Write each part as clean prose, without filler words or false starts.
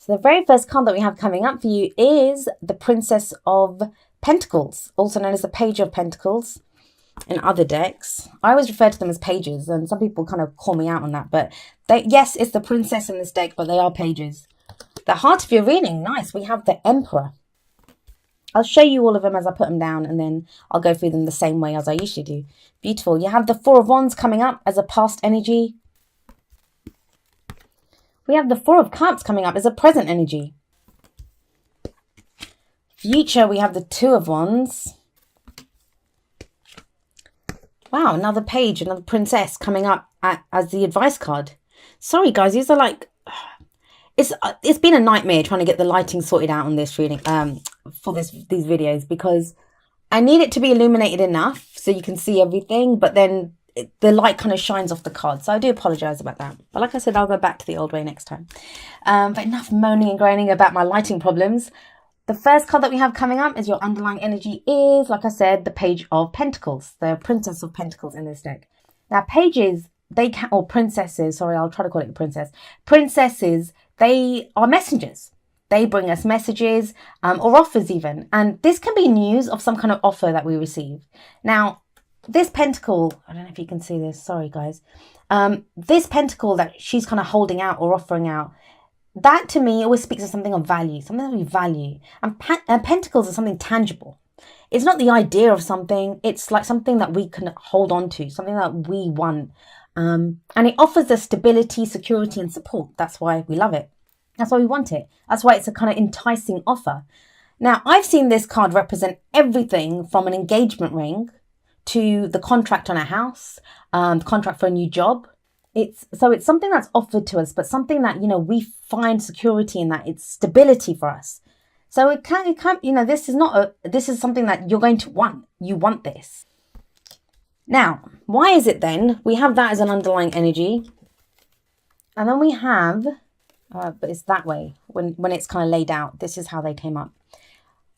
So the very first card that we have coming up for you is the Princess of Pentacles, also known as the Page of Pentacles in other decks. I always refer to them as pages, and some people kind of call me out on that. But yes, it's the princess in this deck, but they are pages. The heart of your reading, nice. We have the Emperor. I'll show you all of them as I put them down, and then I'll go through them the same way as I usually do. Beautiful. You have the Four of Wands coming up as a past energy. We have the Four of Cups coming up as a present energy. Future, we have the Two of Wands. Wow, another page, another princess coming up as the advice card. Sorry, guys, these are like... It's been a nightmare trying to get the lighting sorted out on this reading, for these videos, because I need it to be illuminated enough so you can see everything, but then the light kind of shines off the card. So I do apologize about that. But like I said, I'll go back to the old way next time. But enough moaning and groaning about my lighting problems. The first card that we have coming up is your underlying energy is, like I said, the Page of Pentacles, the Princess of Pentacles in this deck. Now, pages, or princesses, sorry, I'll try to call it a princess. Princesses, they are messengers. They bring us messages or offers even. And this can be news of some kind of offer that we receive. Now, this pentacle, I don't know if you can see this, sorry guys. This pentacle that she's kind of holding out or offering out, that to me always speaks of something of value, something that we value. And pentacles are something tangible. It's not the idea of something. It's like something that we can hold on to, something that we want. And it offers us stability, security, and support. That's why we love it. That's why we want it. That's why it's a kind of enticing offer. Now, I've seen this card represent everything from an engagement ring to the contract on a house, the contract for a new job. It's something that's offered to us, but something that, we find security in, that it's stability for us. So it can't, this is something that you're going to want. You want this. Now, why is it then? We have that as an underlying energy. And then we have, but it's that way. When it's kind of laid out, this is how they came up.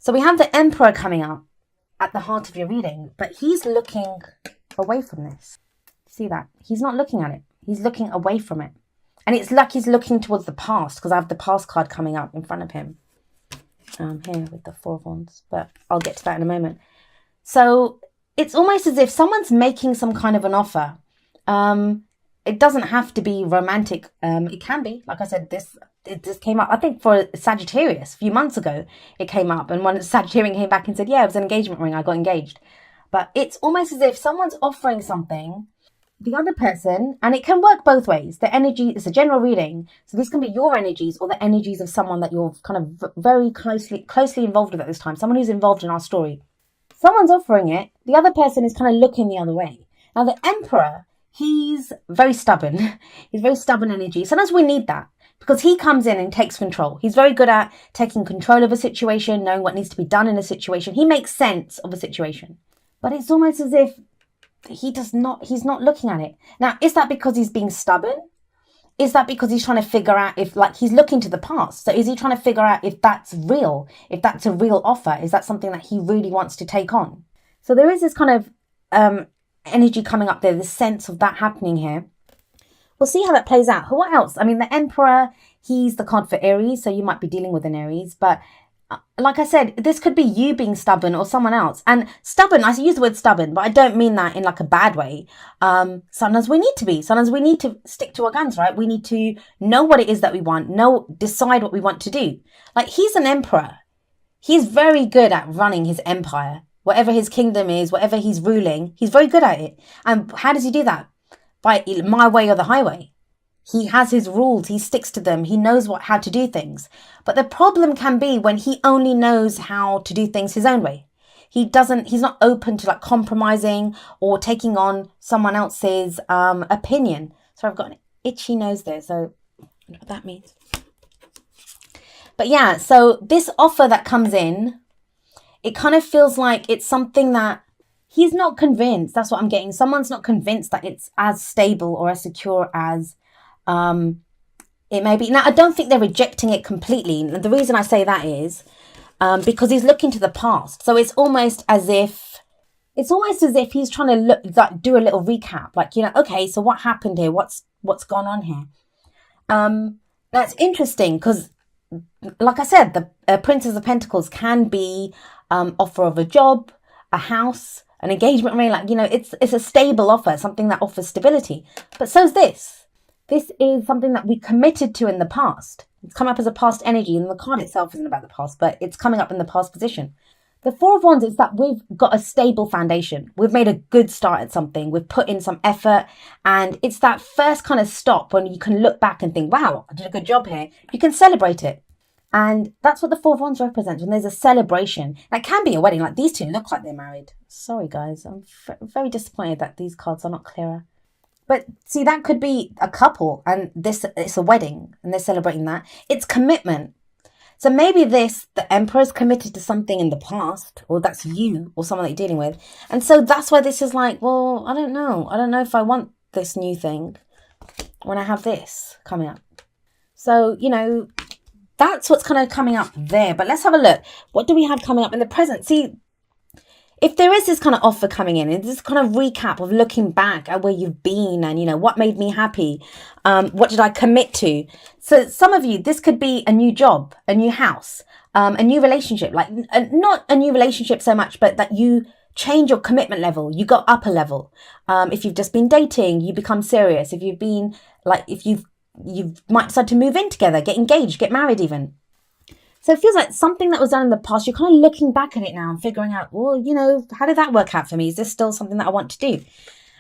So we have the Emperor coming up at the heart of your reading, but he's looking away from this. See that? He's not looking at it. He's looking away from it. And it's like he's looking towards the past, because I have the past card coming up in front of him. Here with the Four of Wands, but I'll get to that in a moment. So it's almost as if someone's making some kind of an offer. It doesn't have to be romantic. It can be. Like I said, this came up, I think, for Sagittarius a few months ago. It came up, and when Sagittarius came back and said, yeah, it was an engagement ring, I got engaged. But it's almost as if someone's offering something, the other person, and it can work both ways. The energy is a general reading, so this can be your energies or the energies of someone that you're kind of very closely involved with at this time, someone who's involved in our story. Someone's offering it, the other person is kind of looking the other way. Now, the Emperor, he's very stubborn. He's very stubborn energy. Sometimes we need that, because he comes in and takes control. He's very good at taking control of a situation, knowing what needs to be done in a situation. He makes sense of a situation. But it's almost as if he's not looking at it. Now, is that because he's being stubborn? Is that because he's trying to figure out if, like, he's looking to the past? So is he trying to figure out if that's real? If that's a real offer? Is that something that he really wants to take on? So there is this kind of energy coming up there, the sense of that happening here. We'll see how that plays out. What else? I mean, the Emperor, he's the card for Aries, so you might be dealing with an Aries. But like I said, this could be you being stubborn or someone else. And stubborn, I use the word stubborn, but I don't mean that in like a bad way. Sometimes we need to be. Sometimes we need to stick to our guns, right? We need to know what it is that we want, decide what we want to do. Like, he's an emperor. He's very good at running his empire. Whatever his kingdom is, whatever he's ruling, he's very good at it. And how does he do that? By my way or the highway. He has his rules. He sticks to them. He knows how to do things. But the problem can be when he only knows how to do things his own way. He's not open to like compromising or taking on someone else's opinion. So I've got an itchy nose there. So I don't know what that means. But yeah, so this offer that comes in, it kind of feels like it's something that he's not convinced. That's what I'm getting. Someone's not convinced that it's as stable or as secure as it may be. Now, I don't think they're rejecting it completely. And the reason I say that is because he's looking to the past. So it's almost as if he's trying to do a little recap. Like, okay, so what happened here? What's gone on here? That's interesting, because like I said, the Princess of Pentacles can be offer of a job, a house, an engagement ring. Like, it's a stable offer, something that offers stability. But so's this. This is something that we committed to in the past. It's come up as a past energy, and the card itself isn't about the past, but it's coming up in the past position. The Four of Wands is that we've got a stable foundation. We've made a good start at something. We've put in some effort, and it's that first kind of stop when you can look back and think, wow, I did a good job here. You can celebrate it. And that's what the Four of Wands represents, when there's a celebration. That can be a wedding. Like, these two look like they're married. Sorry, guys. I'm very disappointed that these cards are not clearer. But see, that could be a couple, and it's a wedding, and they're celebrating that. It's commitment. So maybe the Emperor's committed to something in the past, or that's you, or someone that you're dealing with. And so that's why this is like, well, I don't know. I don't know if I want this new thing when I have this coming up. So, that's what's kind of coming up there. But let's have a look. What do we have coming up in the present? See, if there is this kind of offer coming in, it's this kind of recap of looking back at where you've been and, what made me happy? What did I commit to? So some of you, this could be a new job, a new house, a new relationship, like not a new relationship so much, but that you change your commitment level. You go up a level. If you've just been dating, you become serious. If you've been you might decide to move in together, get engaged, get married even. So it feels like something that was done in the past, you're kind of looking back at it now and figuring out, well, how did that work out for me? Is this still something that I want to do?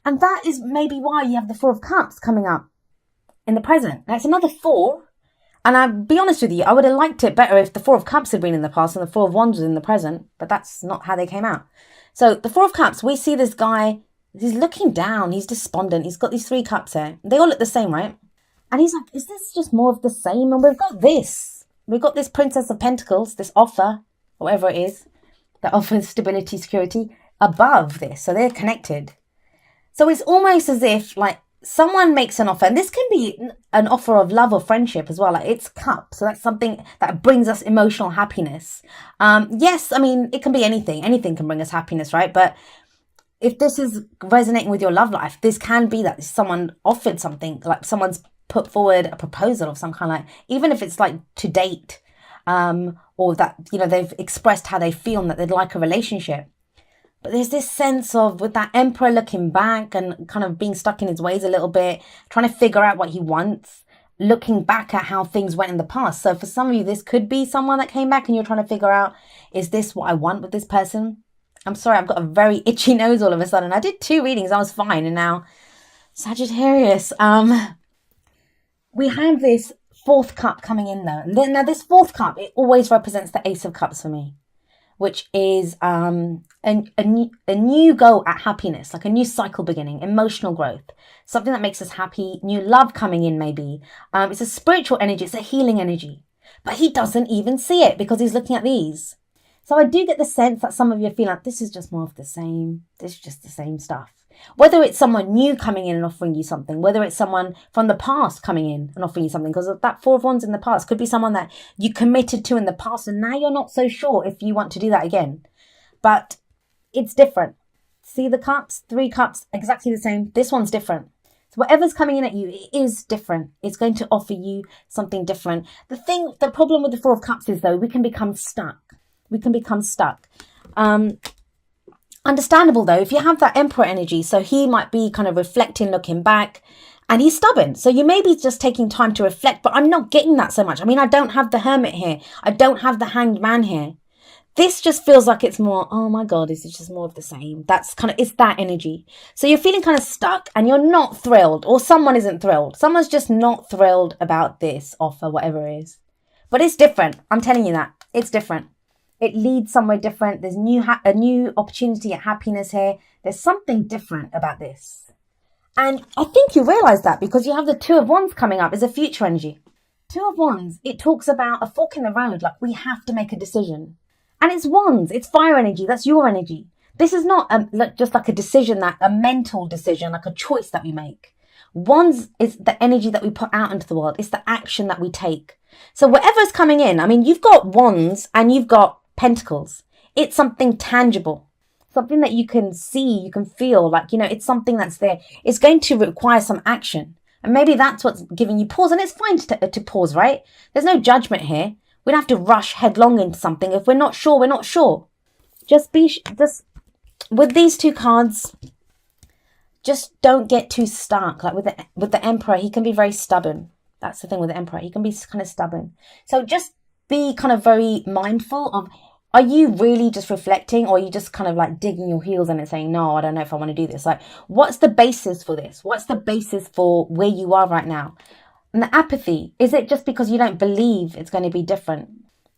And that is maybe why you have the Four of Cups coming up in the present. Now, it's another four. And I'll be honest with you, I would have liked it better if the Four of Cups had been in the past and the Four of Wands was in the present. But that's not how they came out. So the Four of Cups, we see this guy, he's looking down, he's despondent. He's got these three cups here. They all look the same, right? And he's like, is this just more of the same? And we've got this. We've got this Princess of Pentacles, this offer, whatever it is, that offers stability, security above this. So they're connected. So it's almost as if like someone makes an offer, and this can be an offer of love or friendship as well. Like, it's cup. So that's something that brings us emotional happiness. Yes, I mean, it can be anything. Anything can bring us happiness, right? But if this is resonating with your love life, this can be that someone offered something, like someone's put forward a proposal of some kind, like even if it's like to date, or that they've expressed how they feel and that they'd like a relationship. But there's this sense of, with that Emperor looking back and kind of being stuck in his ways a little bit, trying to figure out what he wants, looking back at how things went in the past. So for some of you, this could be someone that came back and you're trying to figure out, is this what I want with this person? I'm sorry, I've got a very itchy nose all of a sudden. I did 2 readings, I was fine, and now Sagittarius. We have this fourth cup coming in though. And then now this fourth cup, it always represents the Ace of Cups for me, which is a new go at happiness, like a new cycle beginning, emotional growth, something that makes us happy, new love coming in maybe. It's a spiritual energy, it's a healing energy. But he doesn't even see it because he's looking at these. So I do get the sense that some of you feel like this is just more of the same. This is just the same stuff. Whether it's someone new coming in and offering you something, whether it's someone from the past coming in and offering you something, because that Four of Wands in the past could be someone that you committed to in the past and now you're not so sure if you want to do that again. But it's different. See the cups? 3 cups, exactly the same. This one's different. So whatever's coming in at you, it is different. It's going to offer you something different. The problem with the Four of Cups is though, we can become stuck. Understandable though, if you have that Emperor energy, so he might be kind of reflecting, looking back, and he's stubborn. So you may be just taking time to reflect, but I'm not getting that so much. I mean, I don't have the Hermit here. I don't have the Hanged Man here. This just feels like it's more, oh my God, this is just more of the same. It's that energy. So you're feeling kind of stuck and you're not thrilled, or someone isn't thrilled. Someone's just not thrilled about this offer, whatever it is. But it's different. I'm telling you that. It's different. It leads somewhere different. There's a new opportunity at happiness here. There's something different about this. And I think you realize that because you have the Two of Wands coming up as a future energy. Two of Wands, it talks about a fork in the road, like we have to make a decision. And it's Wands, it's fire energy, that's your energy. This is not just like a decision, a mental decision, like a choice that we make. Wands is the energy that we put out into the world. It's the action that we take. So whatever's coming in, I mean, you've got Wands and you've got Pentacles. It's something tangible, something that you can see, you can feel, like, it's something that's there. It's going to require some action, And maybe that's what's giving you pause. And it's fine to pause, right? There's no judgment here. We don't have to rush headlong into something. If we're not sure, we're not sure. Just with these two cards, just don't get too stuck. Like with the Emperor, he can be very stubborn. That's the thing with the Emperor. He can be kind of stubborn. So just be kind of very mindful of, are you really just reflecting, or are you just kind of like digging your heels in and saying, no, I don't know if I want to do this. Like, what's the basis for this? What's the basis for where you are right now? And the apathy, is it just because you don't believe it's going to be different?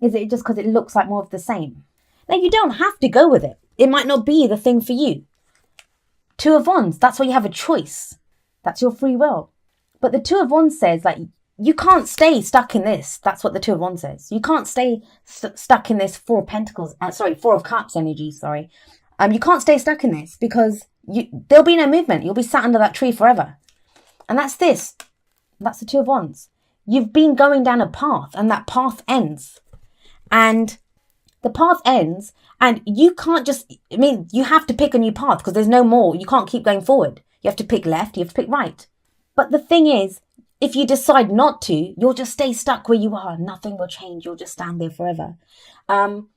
Is it just because it looks like more of the same? Now, you don't have to go with it. It might not be the thing for you. Two of Wands, that's where you have a choice. That's your free will. But the Two of Wands says, like, you can't stay stuck in this. That's what the Two of Wands says. You can't stay stuck in this Four of Cups energy, sorry. You can't stay stuck in this because there'll be no movement. You'll be sat under that tree forever. And that's this. That's the Two of Wands. You've been going down a path, and that path ends. And the path ends, and you can't just, you have to pick a new path because there's no more. You can't keep going forward. You have to pick left, you have to pick right. But the thing is, if you decide not to, you'll just stay stuck where you are. Nothing will change. You'll just stand there forever. And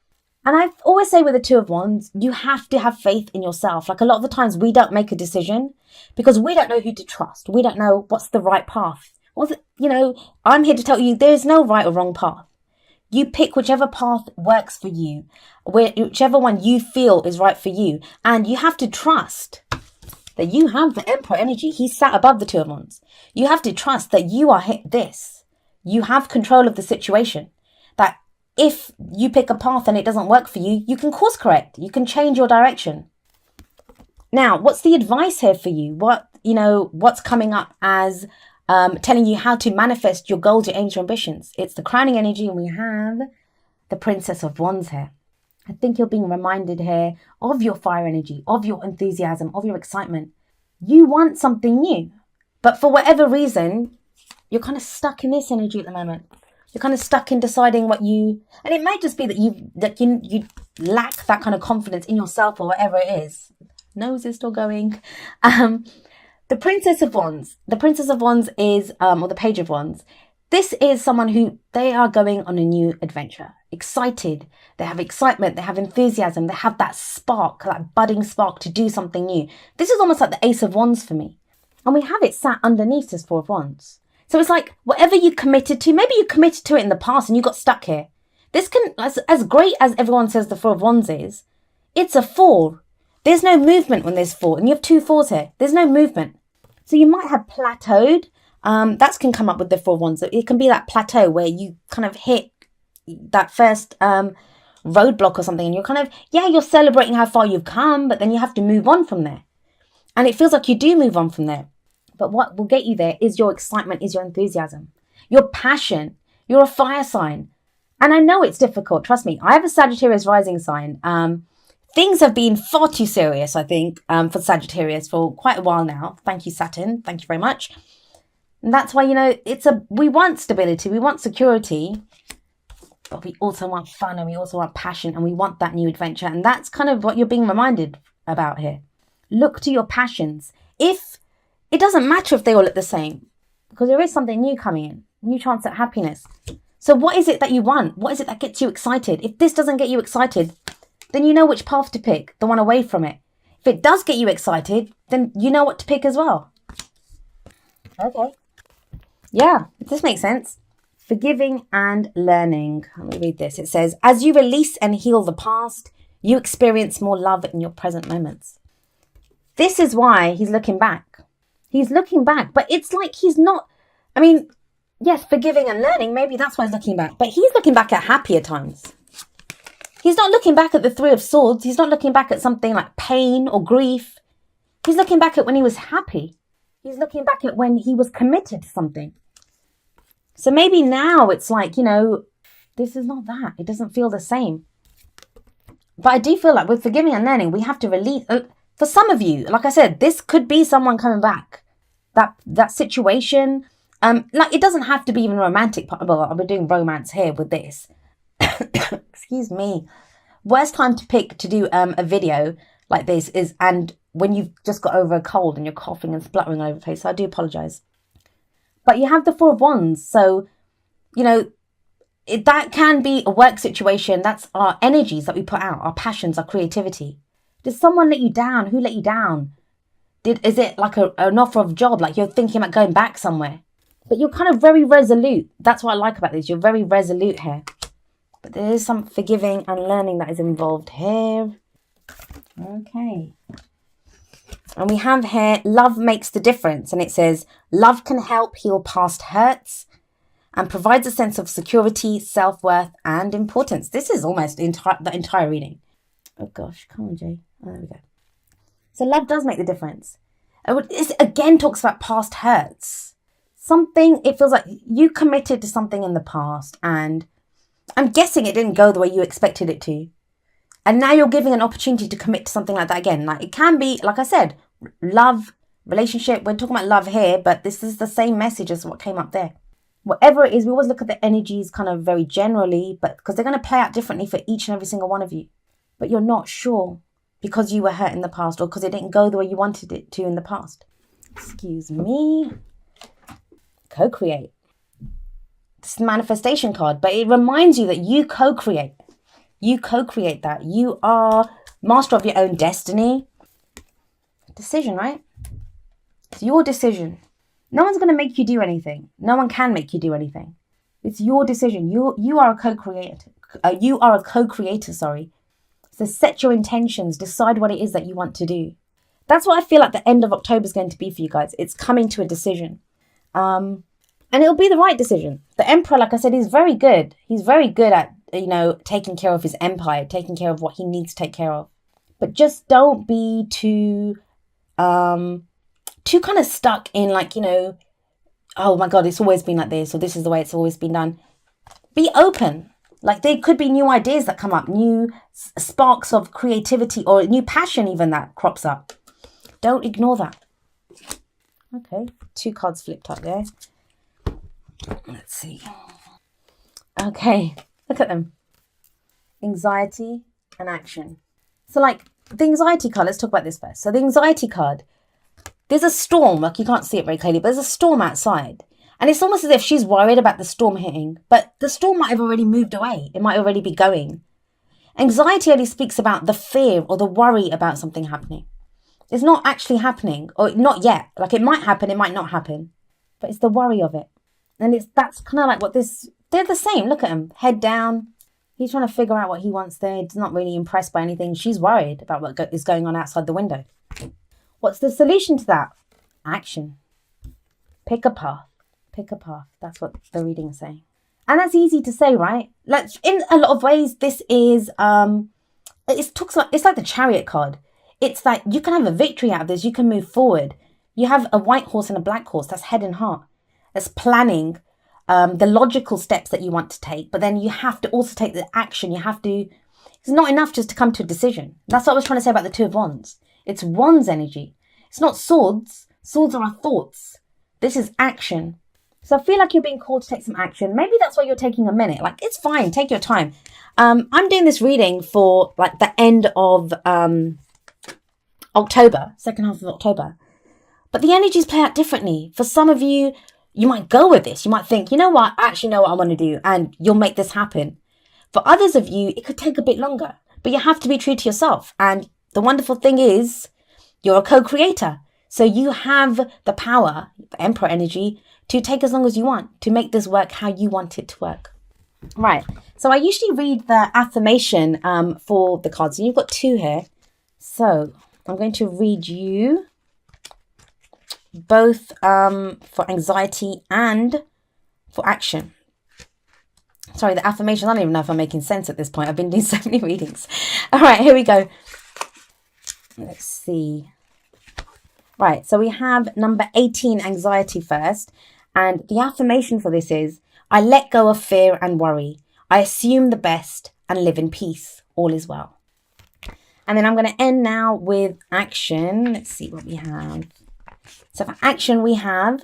I always say with the Two of Wands, you have to have faith in yourself. Like, a lot of the times we don't make a decision because we don't know who to trust. We don't know what's the right path. I'm here to tell you there's no right or wrong path. You pick whichever path works for you, whichever one you feel is right for you. And you have to trust that you have the Emperor energy. He's sat above the Two of Wands. You have to trust that you are this. You have control of the situation. That if you pick a path and it doesn't work for you, you can course correct. You can change your direction. Now, what's the advice here for you? What's coming up as telling you how to manifest your goals, your aims, your ambitions? It's the crowning energy, and we have the Princess of Wands here. I think you're being reminded here of your fire energy, of your enthusiasm, of your excitement. You want something new, but for whatever reason, you're kind of stuck in this energy at the moment. You're kind of stuck in deciding and it might just be that you lack that kind of confidence in yourself or whatever it is. Nose is still going. The Princess of Wands. The Princess of Wands is, or the Page of Wands. This is someone who, they are going on a new adventure. Excited. They have excitement. They have enthusiasm. They have that spark, that budding spark to do something new. This is almost like the Ace of Wands for me. And we have it sat underneath this Four of Wands. So it's like, whatever you committed to, maybe you committed to it in the past and you got stuck here. This can, as great as everyone says the Four of Wands is, it's a four. There's no movement when there's four. And you have two fours here. There's no movement. So you might have plateaued. That can come up with the Four of Wands. It can be that plateau where you kind of hit that first roadblock or something. And you're kind of, you're celebrating how far you've come, but then you have to move on from there. And it feels like you do move on from there. But what will get you there is your excitement, is your enthusiasm, your passion. You're a fire sign. And I know it's difficult. Trust me. I have a Sagittarius rising sign. Things have been far too serious, I think, for Sagittarius for quite a while now. Thank you, Saturn. Thank you very much. And that's why, we want stability. We want security. But we also want fun, and we also want passion, and we want that new adventure. And that's kind of what you're being reminded about here. Look to your passions. If it doesn't matter if they all look the same, because there is something new coming in, new chance at happiness. So what is it that you want? What is it that gets you excited? If this doesn't get you excited, then you know which path to pick, the one away from it. If it does get you excited, then you know what to pick as well. Okay. Yeah, this makes sense. Forgiving and learning. Let me read this. It says, as you release and heal the past, you experience more love in your present moments. This is why he's looking back. He's looking back, but it's like he's not, yes, forgiving and learning, maybe that's why he's looking back, but he's looking back at happier times. He's not looking back at the Three of Swords. He's not looking back at something like pain or grief. He's looking back at when he was happy. He's looking back at when he was committed to something. So maybe now it's like, this is not that. It doesn't feel the same. But I do feel like with forgiving and learning, we have to release. For some of you, like I said, this could be someone coming back. That situation, it doesn't have to be even romantic. Well, I'll be doing romance here with this. Excuse me. Worst time to pick to do a video like this is, and when you've just got over a cold and you're coughing and spluttering all over the place. So I do apologise. But you have the Four of Wands. So, you know, that can be a work situation. That's our energies that we put out, our passions, our creativity. Did someone let you down? Who let you down? Is it like an offer of job? Like you're thinking about going back somewhere? But you're kind of very resolute. That's what I like about this. You're very resolute here. But there is some forgiving and learning that is involved here. Okay. And we have here, love makes the difference. And it says, love can help heal past hurts and provides a sense of security, self-worth, and importance. This is almost the entire reading. Oh gosh, come on, Jay. Oh, there we go. So love does make the difference. It again talks about past hurts. Something, it feels like you committed to something in the past, and I'm guessing it didn't go the way you expected it to. And now you're giving an opportunity to commit to something like that again. Like it can be, like I said, love, relationship. We're talking about love here, but this is the same message as what came up there. Whatever it is, we always look at the energies kind of very generally, but because they're going to play out differently for each and every single one of you. But you're not sure because you were hurt in the past or because it didn't go the way you wanted it to in the past. Excuse me. Co-create. This is the manifestation card, but it reminds you that you co-create. You co-create that. You are master of your own destiny. Decision, right? It's your decision. No one's going to make you do anything. No one can make you do anything. It's your decision. You are a co-creator. You are a co-creator, sorry. So set your intentions. Decide what it is that you want to do. That's what I feel like the end of October is going to be for you guys. It's coming to a decision. And it'll be the right decision. The Emperor, like I said, is very good. He's very good at, you know, taking care of his empire, taking care of what he needs to take care of. But just don't be too kind of stuck in like, you know, oh my God, it's always been like this, or this is the way it's always been done. Be open. Like there could be new ideas that come up, new sparks of creativity or new passion even that crops up. Don't ignore that. Okay, 2 cards flipped up there. Let's see. Okay, look at them. Anxiety and action. So like the anxiety card, let's talk about this first. So the anxiety card, there's a storm, like you can't see it very clearly, but there's a storm outside. And it's almost as if she's worried about the storm hitting, but the storm might have already moved away. It might already be going. Anxiety only speaks about the fear or the worry about something happening. It's not actually happening, or not yet. Like it might happen, it might not happen, but it's the worry of it. And that's kind of like what this, they're the same. Look at him, head down. He's trying to figure out what he wants there. He's not really impressed by anything. She's worried about what is going on outside the window. What's the solution to that? Action. Pick a path. Pick a path. That's what the reading is saying. And that's easy to say, right? In a lot of ways, this is, it's like the Chariot card. It's like you can have a victory out of this. You can move forward. You have a white horse and a black horse. That's head and heart. That's planning the logical steps that you want to take. But then you have to also take the action. It's not enough just to come to a decision. That's what I was trying to say about the 2 of Wands. It's Wands energy. It's not swords. Swords are our thoughts. This is action. So I feel like you're being called to take some action. Maybe that's why you're taking a minute. Like, it's fine. Take your time. I'm doing this reading for like the end of October, second half of October. But the energies play out differently. For some of you, you might go with this. You might think, you know what? I actually know what I want to do. And you'll make this happen. For others of you, it could take a bit longer. But you have to be true to yourself. And the wonderful thing is, you're a co-creator. So you have the power, the Emperor energy, to take as long as you want, to make this work how you want it to work. Right. So I usually read the affirmation for the cards. And you've got 2 here. So I'm going to read you both for anxiety and for action. Sorry, the affirmation, I don't even know if I'm making sense at this point. I've been doing so many readings. All right, here we go. Let's see. Right, so we have number 18, anxiety first. And the affirmation for this is, I let go of fear and worry. I assume the best and live in peace. All is well. And then I'm going to end now with action. Let's see what we have. So for action, we have,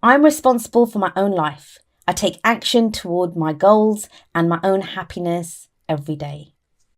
I'm responsible for my own life. I take action toward my goals and my own happiness every day.